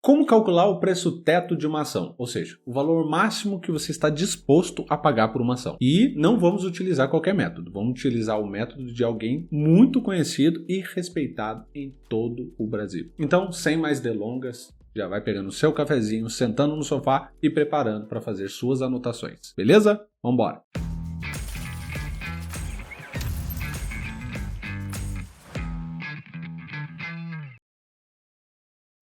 Como calcular o preço teto de uma ação, ou seja, o valor máximo que você está disposto a pagar por uma ação. E não vamos utilizar qualquer método, vamos utilizar o método de alguém muito conhecido e respeitado em todo o Brasil. Então, sem mais delongas, já vai pegando o seu cafezinho, sentando no sofá e preparando para fazer suas anotações, beleza? Vamos embora!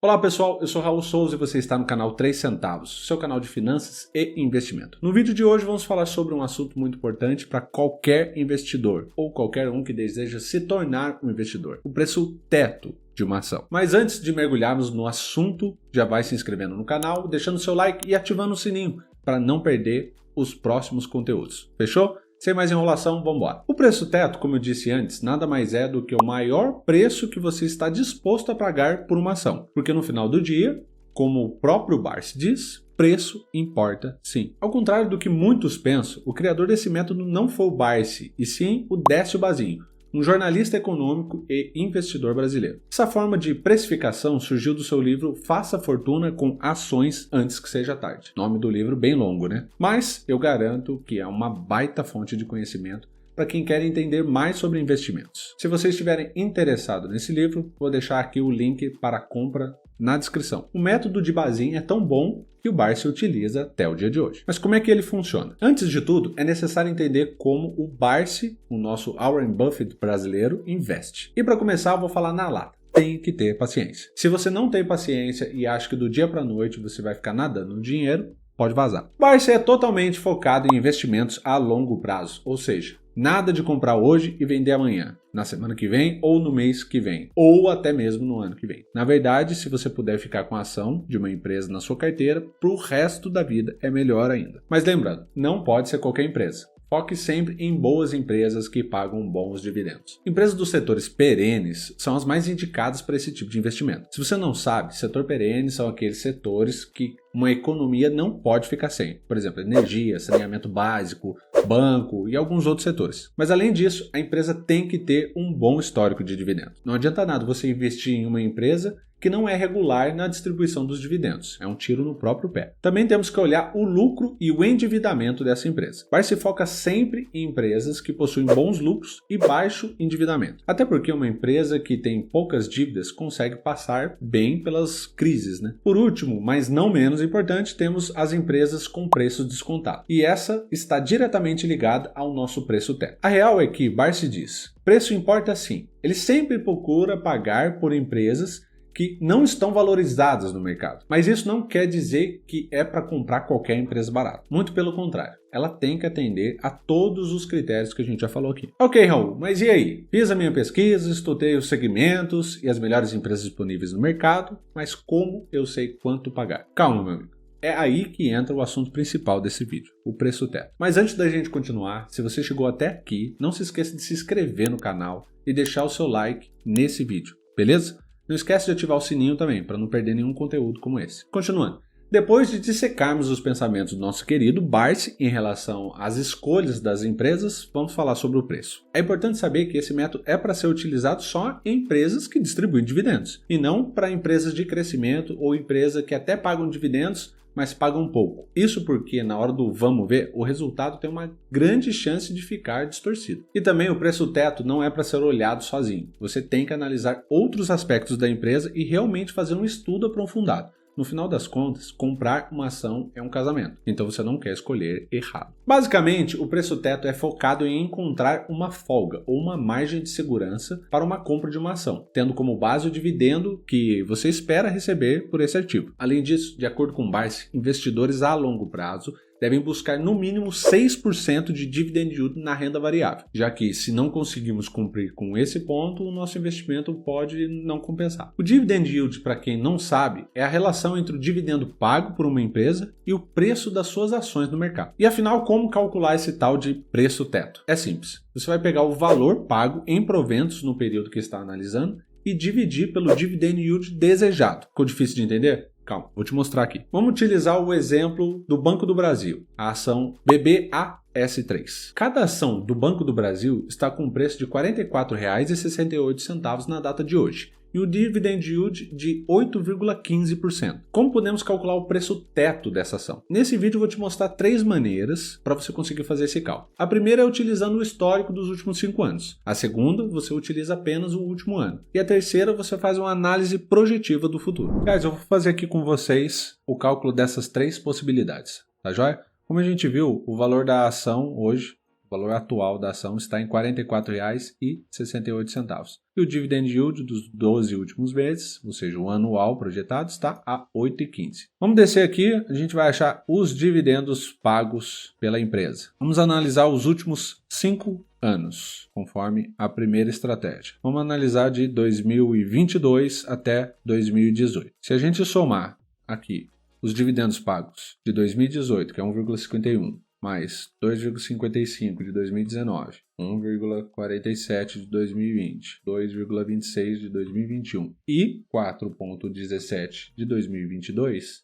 Olá pessoal, eu sou Raul Souza e você está no canal 3 Centavos, seu canal de finanças e investimento. No vídeo de hoje vamos falar sobre um assunto muito importante para qualquer investidor ou qualquer um que deseja se tornar um investidor, o preço teto de uma ação. Mas antes de mergulharmos no assunto, já vai se inscrevendo no canal, deixando seu like e ativando o sininho para não perder os próximos conteúdos. Fechou? Sem mais enrolação, vamos embora. O preço teto, como eu disse antes, nada mais é do que o maior preço que você está disposto a pagar por uma ação. Porque no final do dia, como o próprio Barsi diz, preço importa sim. Ao contrário do que muitos pensam, o criador desse método não foi o Barsi, e sim o Décio Bazinho, um jornalista econômico e investidor brasileiro. Essa forma de precificação surgiu do seu livro Faça Fortuna com Ações Antes que Seja Tarde. Nome do livro bem longo, né? Mas eu garanto que é uma baita fonte de conhecimento para quem quer entender mais sobre investimentos. Se vocês estiverem interessados nesse livro, vou deixar aqui o link para a compra na descrição. O método de Bazinho é tão bom que o Barsi utiliza até o dia de hoje. Mas como é que ele funciona? Antes de tudo, é necessário entender como o Barsi, o nosso Warren Buffett brasileiro, investe. E para começar, eu vou falar na lata. Tem que ter paciência. Se você não tem paciência e acha que do dia para a noite você vai ficar nadando no dinheiro, pode vazar. O Barsi é totalmente focado em investimentos a longo prazo, ou seja, nada de comprar hoje e vender amanhã, na semana que vem ou no mês que vem, ou até mesmo no ano que vem. Na verdade, se você puder ficar com a ação de uma empresa na sua carteira, para o resto da vida é melhor ainda. Mas lembrando, não pode ser qualquer empresa. Foque sempre em boas empresas que pagam bons dividendos. Empresas dos setores perenes são as mais indicadas para esse tipo de investimento. Se você não sabe, setor perene são aqueles setores que uma economia não pode ficar sem. Por exemplo, energia, saneamento básico, banco e alguns outros setores. Mas além disso, a empresa tem que ter um bom histórico de dividendos. Não adianta nada você investir em uma empresa que não é regular na distribuição dos dividendos. É um tiro no próprio pé. Também temos que olhar o lucro e o endividamento dessa empresa. Barsi foca sempre em empresas que possuem bons lucros e baixo endividamento. Até porque uma empresa que tem poucas dívidas consegue passar bem pelas crises, né? Por último, mas não menos importante, temos as empresas com preço descontado. E essa está diretamente ligada ao nosso preço teto. A real é que Barsi diz, preço importa sim. Ele sempre procura pagar por empresas que não estão valorizadas no mercado. Mas isso não quer dizer que é para comprar qualquer empresa barata. Muito pelo contrário. Ela tem que atender a todos os critérios que a gente já falou aqui. Ok, Raul, mas e aí? Fiz a minha pesquisa, estudei os segmentos e as melhores empresas disponíveis no mercado, mas como eu sei quanto pagar? Calma, meu amigo. É aí que entra o assunto principal desse vídeo, o preço teto. Mas antes da gente continuar, se você chegou até aqui, não se esqueça de se inscrever no canal e deixar o seu like nesse vídeo, beleza? Não esquece de ativar o sininho também, para não perder nenhum conteúdo como esse. Continuando. Depois de dissecarmos os pensamentos do nosso querido Barsi em relação às escolhas das empresas, vamos falar sobre o preço. É importante saber que esse método é para ser utilizado só em empresas que distribuem dividendos, e não para empresas de crescimento ou empresas que até pagam dividendos, mas pagam pouco. Isso porque na hora do vamos ver, o resultado tem uma grande chance de ficar distorcido. E também o preço teto não é para ser olhado sozinho. Você tem que analisar outros aspectos da empresa e realmente fazer um estudo aprofundado. No final das contas, comprar uma ação é um casamento, então você não quer escolher errado. Basicamente, o preço teto é focado em encontrar uma folga ou uma margem de segurança para uma compra de uma ação, tendo como base o dividendo que você espera receber por esse ativo. Além disso, de acordo com o Barsi, investidores a longo prazo devem buscar no mínimo 6% de dividend yield na renda variável, já que se não conseguimos cumprir com esse ponto, o nosso investimento pode não compensar. O dividend yield, para quem não sabe, é a relação entre o dividendo pago por uma empresa e o preço das suas ações no mercado. E afinal, como calcular esse tal de preço teto? É simples. Você vai pegar o valor pago em proventos no período que está analisando e dividir pelo dividend yield desejado. Ficou difícil de entender? Calma, vou te mostrar aqui. Vamos utilizar o exemplo do Banco do Brasil, a ação BBAS3. Cada ação do Banco do Brasil está com um preço de R$ 44,68 na data de hoje. e o Dividend Yield de 8,15%. Como podemos calcular o preço teto dessa ação? Nesse vídeo eu vou te mostrar 3 maneiras para você conseguir fazer esse cálculo. A primeira é utilizando o histórico dos últimos 5 anos. A segunda, você utiliza apenas o último ano. E a terceira, você faz uma análise projetiva do futuro. Guys, eu vou fazer aqui com vocês o cálculo dessas 3 possibilidades, tá joia? Como a gente viu, o valor da ação hoje, o valor atual da ação está em R$ 44,68. E o Dividend Yield dos 12 últimos meses, ou seja, o anual projetado, está a 8,15. Vamos descer aqui, a gente vai achar os dividendos pagos pela empresa. Vamos analisar os últimos 5 anos, conforme a primeira estratégia. Vamos analisar de 2022 até 2018. Se a gente somar aqui os dividendos pagos de 2018, que é 1,51, mais 2,55 de 2019, 1,47 de 2020, 2,26 de 2021 e 4,17 de 2022,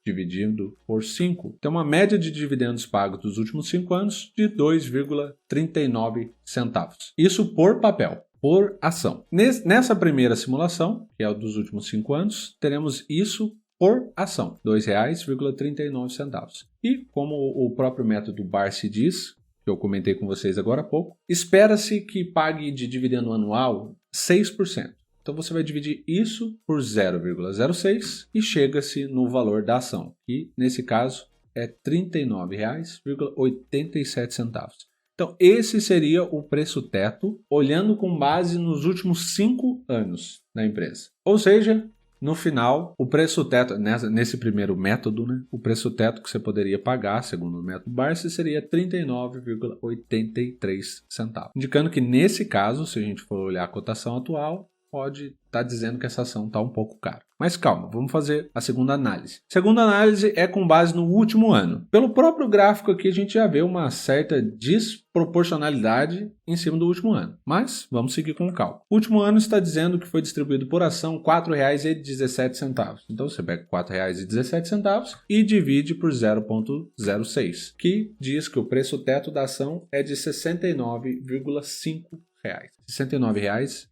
dividido por 5, tem uma média de dividendos pagos dos últimos 5 anos de 2,39 centavos. Isso por papel, por ação. Nessa primeira simulação, que é a dos últimos 5 anos, teremos isso por ação, R$ 2,39. E como o próprio método Barsi diz, que eu comentei com vocês agora há pouco, espera-se que pague de dividendo anual 6%. Então você vai dividir isso por 0,06 e chega-se no valor da ação, que nesse caso é R$ 39,87. Então esse seria o preço teto, olhando com base nos últimos 5 anos da empresa. Ou seja, no final, o preço teto, nesse primeiro método, né, o preço teto que você poderia pagar, segundo o método Barsi, seria R$ 39,83 centavos. Indicando que nesse caso, se a gente for olhar a cotação atual, pode estar dizendo que essa ação está um pouco cara. Mas calma, vamos fazer a segunda análise. A segunda análise é com base no último ano. Pelo próprio gráfico aqui, a gente já vê uma certa desproporcionalidade em cima do último ano. Mas vamos seguir com o cálculo. O último ano está dizendo que foi distribuído por ação R$ 4,17. Então você pega R$ 4,17 e divide por 0,06, que diz que o preço teto da ação é de R$ 69,5. R$ 69,50.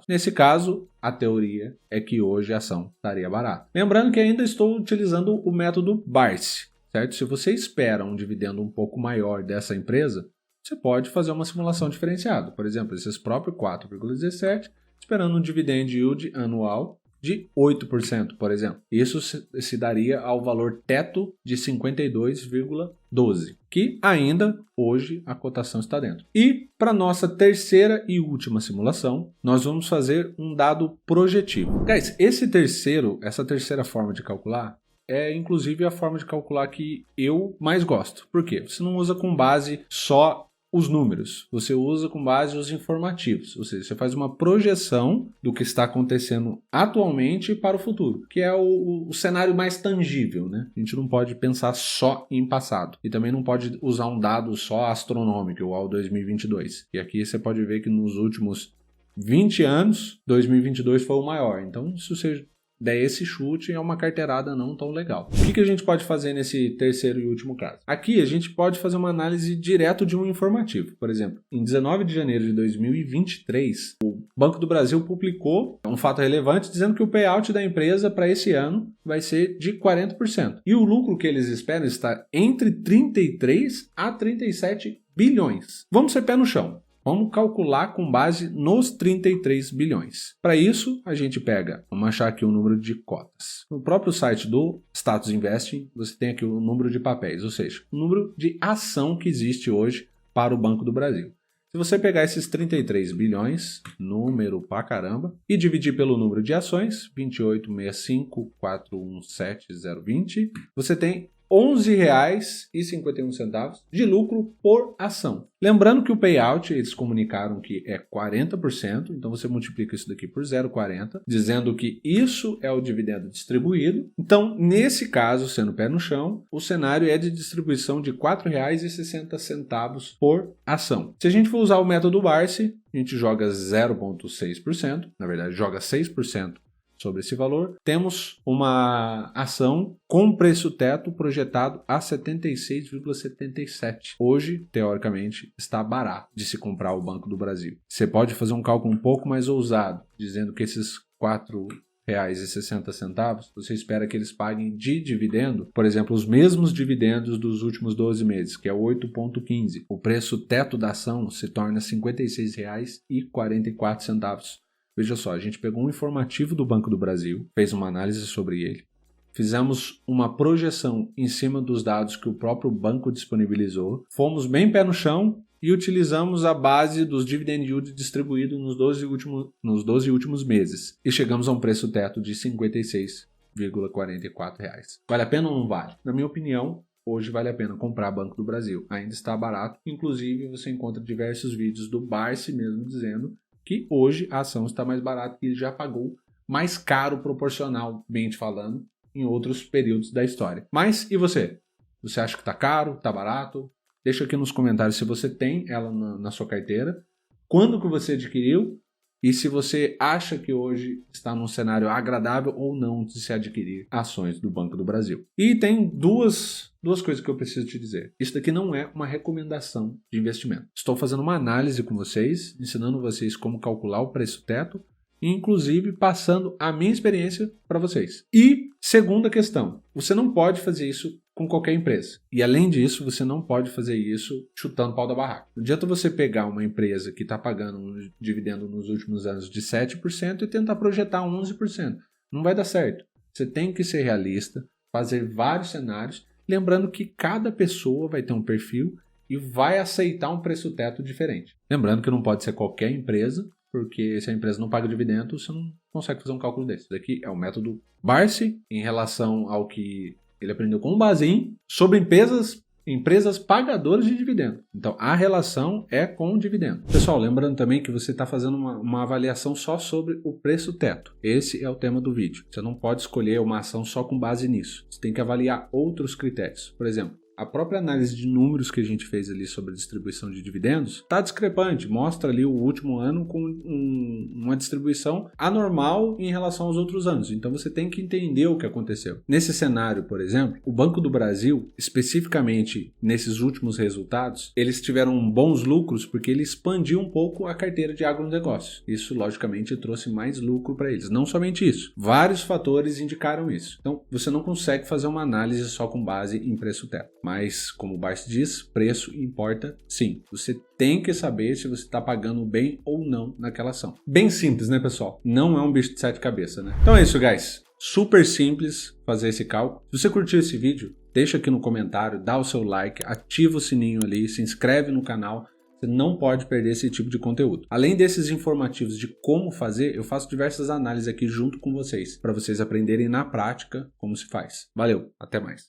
Nesse caso, a teoria é que hoje a ação estaria barata. Lembrando que ainda estou utilizando o método Barsi, certo? Se você espera um dividendo um pouco maior dessa empresa, você pode fazer uma simulação diferenciada. Por exemplo, esses próprios 4,17, esperando um dividend yield anual de 8%, por exemplo. Isso se daria ao valor teto de 52,12, que ainda hoje a cotação está dentro. E para nossa terceira e última simulação, nós vamos fazer um dado projetivo. Guys, essa terceira forma de calcular é inclusive a forma de calcular que eu mais gosto. Por quê? Você não usa com base só os números, você usa com base os informativos, ou seja, você faz uma projeção do que está acontecendo atualmente para o futuro, que é o cenário mais tangível, né? A gente não pode pensar só em passado e também não pode usar um dado só astronômico, igual ao 2022. E aqui você pode ver que nos últimos 20 anos, 2022 foi o maior. Então, se você der esse chute, é uma carteirada não tão legal. O que a gente pode fazer nesse terceiro e último caso? Aqui a gente pode fazer uma análise direto de um informativo. Por exemplo, em 19 de janeiro de 2023, o Banco do Brasil publicou um fato relevante dizendo que o payout da empresa para esse ano vai ser de 40%. E o lucro que eles esperam está entre 33 a 37 bilhões. Vamos ser pé no chão. Vamos calcular com base nos 33 bilhões. Para isso, a gente vamos achar aqui o número de cotas. No próprio site do Status Investing, você tem aqui o número de papéis, ou seja, o número de ação que existe hoje para o Banco do Brasil. Se você pegar esses 33 bilhões, número pra caramba, e dividir pelo número de ações, 28.65.417.020, você tem R$ 11,51 de lucro por ação. Lembrando que o payout, eles comunicaram que é 40%, então você multiplica isso daqui por 0,40, dizendo que isso é o dividendo distribuído. Então, nesse caso, sendo pé no chão, o cenário é de distribuição de R$ 4,60 por ação. Se a gente for usar o método Barsi, a gente joga 0,6%, na verdade joga 6% sobre esse valor. Temos uma ação com preço teto projetado a 76,77. Hoje, teoricamente, está barato de se comprar o Banco do Brasil. Você pode fazer um cálculo um pouco mais ousado, dizendo que esses R$4,60, você espera que eles paguem de dividendo, por exemplo, os mesmos dividendos dos últimos 12 meses, que é 8,15. O preço teto da ação se torna R$ 56,44. Veja só, a gente pegou um informativo do Banco do Brasil, fez uma análise sobre ele, fizemos uma projeção em cima dos dados que o próprio banco disponibilizou, fomos bem pé no chão e utilizamos a base dos dividend yield distribuídos nos 12 últimos meses. E chegamos a um preço teto de R$ 56,44. Vale a pena ou não vale? Na minha opinião, hoje vale a pena comprar Banco do Brasil. Ainda está barato. Inclusive, você encontra diversos vídeos do Barsi mesmo dizendo que hoje a ação está mais barata e ele já pagou mais caro proporcionalmente falando em outros períodos da história. Mas e você? Você acha que está caro? Está barato? Deixa aqui nos comentários se você tem ela na sua carteira, quando que você adquiriu e se você acha que hoje está num cenário agradável ou não de se adquirir ações do Banco do Brasil. E tem duas coisas que eu preciso te dizer. Isso daqui não é uma recomendação de investimento. Estou fazendo uma análise com vocês, ensinando vocês como calcular o preço teto, inclusive passando a minha experiência para vocês. E segunda questão, você não pode fazer isso com qualquer empresa. E além disso, você não pode fazer isso chutando pau da barraca. Não adianta você pegar uma empresa que está pagando um dividendo nos últimos anos de 7% e tentar projetar 11%. Não vai dar certo. Você tem que ser realista, fazer vários cenários, lembrando que cada pessoa vai ter um perfil e vai aceitar um preço teto diferente. Lembrando que não pode ser qualquer empresa, porque se a empresa não paga dividendo, você não consegue fazer um cálculo desse. Isso daqui é o método Barsi em relação ao que ele aprendeu com o Bazin sobre empresas pagadoras de dividendo. Então, a relação é com o dividendo. Pessoal, lembrando também que você está fazendo uma avaliação só sobre o preço teto. Esse é o tema do vídeo. Você não pode escolher uma ação só com base nisso. Você tem que avaliar outros critérios. Por exemplo, a própria análise de números que a gente fez ali sobre a distribuição de dividendos está discrepante, mostra ali o último ano com uma distribuição anormal em relação aos outros anos. Então você tem que entender o que aconteceu. Nesse cenário, por exemplo, o Banco do Brasil, especificamente nesses últimos resultados, eles tiveram bons lucros porque ele expandiu um pouco a carteira de agronegócio. Isso, logicamente, trouxe mais lucro para eles. Não somente isso, vários fatores indicaram isso. Então você não consegue fazer uma análise só com base em preço teto. Mas, como o Barsi diz, preço importa sim. Você tem que saber se você está pagando bem ou não naquela ação. Bem simples, né, pessoal? Não é um bicho de sete cabeças, né? Então é isso, guys. Super simples fazer esse cálculo. Se você curtiu esse vídeo, deixa aqui no comentário, dá o seu like, ativa o sininho ali, se inscreve no canal. Você não pode perder esse tipo de conteúdo. Além desses informativos de como fazer, eu faço diversas análises aqui junto com vocês, para vocês aprenderem na prática como se faz. Valeu, até mais.